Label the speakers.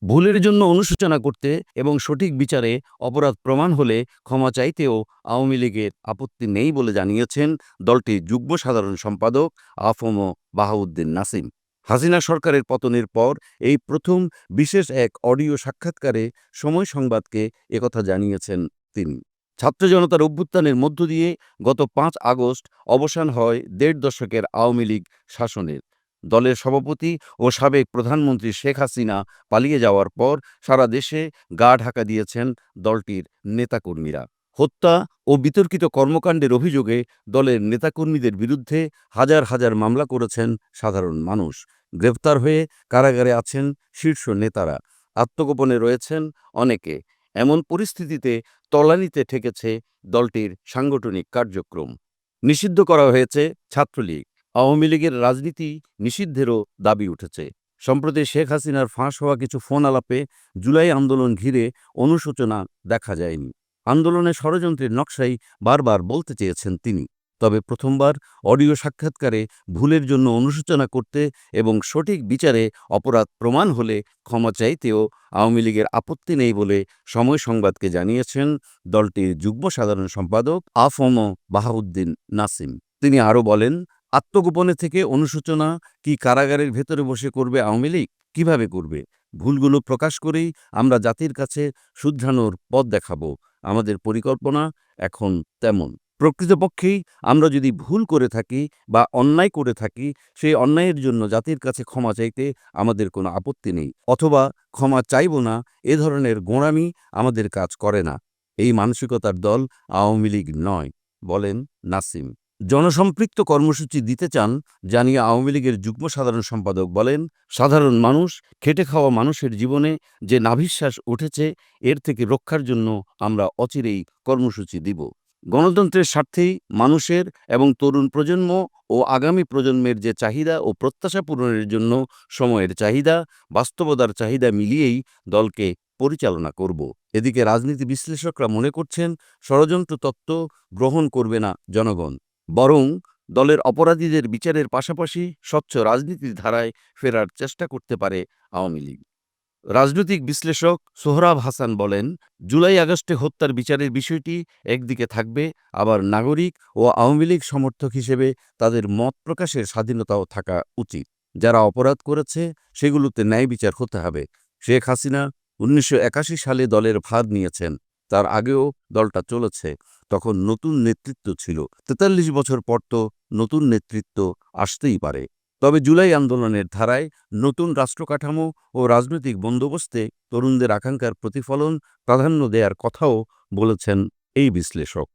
Speaker 1: ভুলের জন্য অনুশোচনা করতে এবং সঠিক বিচারে অপরাধ প্রমাণ হলে ক্ষমা চাইতেও আওয়ামী লীগের আপত্তি নেই বলে জানিয়েছেন দলটির যুগ্ম সাধারণ সম্পাদক আফম বাহাউদ্দিন নাসিম। হাসিনা সরকারের পতনের পর এই প্রথম বিশেষ এক অডিও সাক্ষাৎকারে সময় সংবাদকে একথা জানিয়েছেন তিনি। ছাত্র জনতার অভ্যুত্থানের মধ্য দিয়ে গত ৫ আগস্ট অবসান হয় ১.৫ দশকের আওয়ামী লীগ শাসনের। দলের সভাপতি ও সাবেক প্রধানমন্ত্রী শেখ হাসিনা পালিয়ে যাওয়ার পর সারা দেশে গা ঢাকা দিয়েছেন দলটির নেতাকর্মীরা। হত্যা ও বিতর্কিত কর্মকাণ্ডের অভিযোগে দলের নেতাকর্মীদের বিরুদ্ধে হাজার হাজার মামলা করেছেন সাধারণ মানুষ। গ্রেফতার হয়ে কারাগারে আছেন শীর্ষ নেতারা। আত্মগোপনে রয়েছেন অনেকে। এমন পরিস্থিতিতে তলানিতে ঠেকেছে দলটির সাংগঠনিক কার্যক্রম। নিষিদ্ধ করা হয়েছে ছাত্রলীগ। আওয়ামী লীগের রাজনীতি নিষিদ্ধেরও দাবি উঠেছে। সম্প্রতি শেখ হাসিনার ফাঁস হওয়া কিছু ফোন আলাপে জুলাই আন্দোলন ঘিরে অনুশোচনা দেখা যায়নি। আন্দোলনের ষড়যন্ত্রের নকশাই বারবার বলতে চেয়েছেন তিনি। তবে প্রথমবার অডিও সাক্ষাৎকারে ভুলের জন্য অনুশোচনা করতে এবং সঠিক বিচারে অপরাধ প্রমাণ হলে ক্ষমা চাইতেও আওয়ামী লীগের আপত্তি নেই বলে সময় সংবাদকে জানিয়েছেন দলটির যুগ্ম সাধারণ সম্পাদক আফম বাহাউদ্দিন নাসিম। তিনি আরও বলেন, আত্মগোপনে থেকে অনুশোচনা কি কারাগারের ভেতরে বসে করবে আওয়ামী লীগ? কিভাবে করবে? ভুলগুলো প্রকাশ করেই আমরা জাতির কাছে শুধরানোর পথ দেখাব। আমাদের পরিকল্পনা এখন তেমন। প্রকৃতপক্ষেই আমরা যদি ভুল করে থাকি বা অন্যায় করে থাকি, সেই অন্যায়ের জন্য জাতির কাছে ক্ষমা চাইতে আমাদের কোনো আপত্তি নেই, অথবা ক্ষমা চাইব না, এ ধরনের গোঁড়ামি আমাদের কাজ করে না। এই মানসিকতার দল আওয়ামী লীগ নয়, বলেন নাসিম। জনসম্পৃক্ত কর্মসূচি দিতে চান জানিয়ে আওয়ামী লীগের যুগ্ম সাধারণ সম্পাদক বলেন, সাধারণ মানুষ, খেটে খাওয়া মানুষের জীবনে যে নাভিশ্বাস উঠেছে, এর থেকে রক্ষার জন্য আমরা অচিরেই কর্মসূচি দিব। গণতন্ত্রের স্বার্থেই মানুষের এবং তরুণ প্রজন্ম ও আগামী প্রজন্মের যে চাহিদা ও প্রত্যাশা পূরণের জন্য সময়ের চাহিদা, বাস্তবতার চাহিদা মিলিয়েই দলকে পরিচালনা করব। এদিকে রাজনীতি বিশ্লেষকরা মনে করছেন, ষড়যন্ত্র তত্ত্ব গ্রহণ করবে না জনগণ, বরং দলের অপরাধীদের বিচারের পাশাপাশি স্বচ্ছ রাজনীতির ধারায় ফেরার চেষ্টা করতে পারে আওয়ামী লীগ। রাজনৈতিক বিশ্লেষক সোহরাব হাসান বলেন, জুলাই আগস্টে হত্যার বিচারের বিষয়টি একদিকে থাকবে, আবার নাগরিক ও আওয়ামী লীগ সমর্থক হিসেবে তাদের মত প্রকাশের স্বাধীনতাও থাকা উচিত। যারা অপরাধ করেছে সেগুলোতে ন্যায় বিচার হতে হবে। শেখ হাসিনা ১৯৮১ সালে দলের ভার নিয়েছেন। তার আগেও দলটা চলেছে, তখন নতুন নেতৃত্ব ছিল। ৪৩ বছর পর তো নতুন নেতৃত্ব আসতেই পারে। তবে জুলাই আন্দোলনের ধারায় নতুন রাষ্ট্রকাঠামো ও রাজনৈতিক বন্দোবস্তে তরুণদের আকাঙ্ক্ষার প্রতিফলন প্রাধান্য দেয়ার কথাও বলেছেন এই বিশ্লেষক।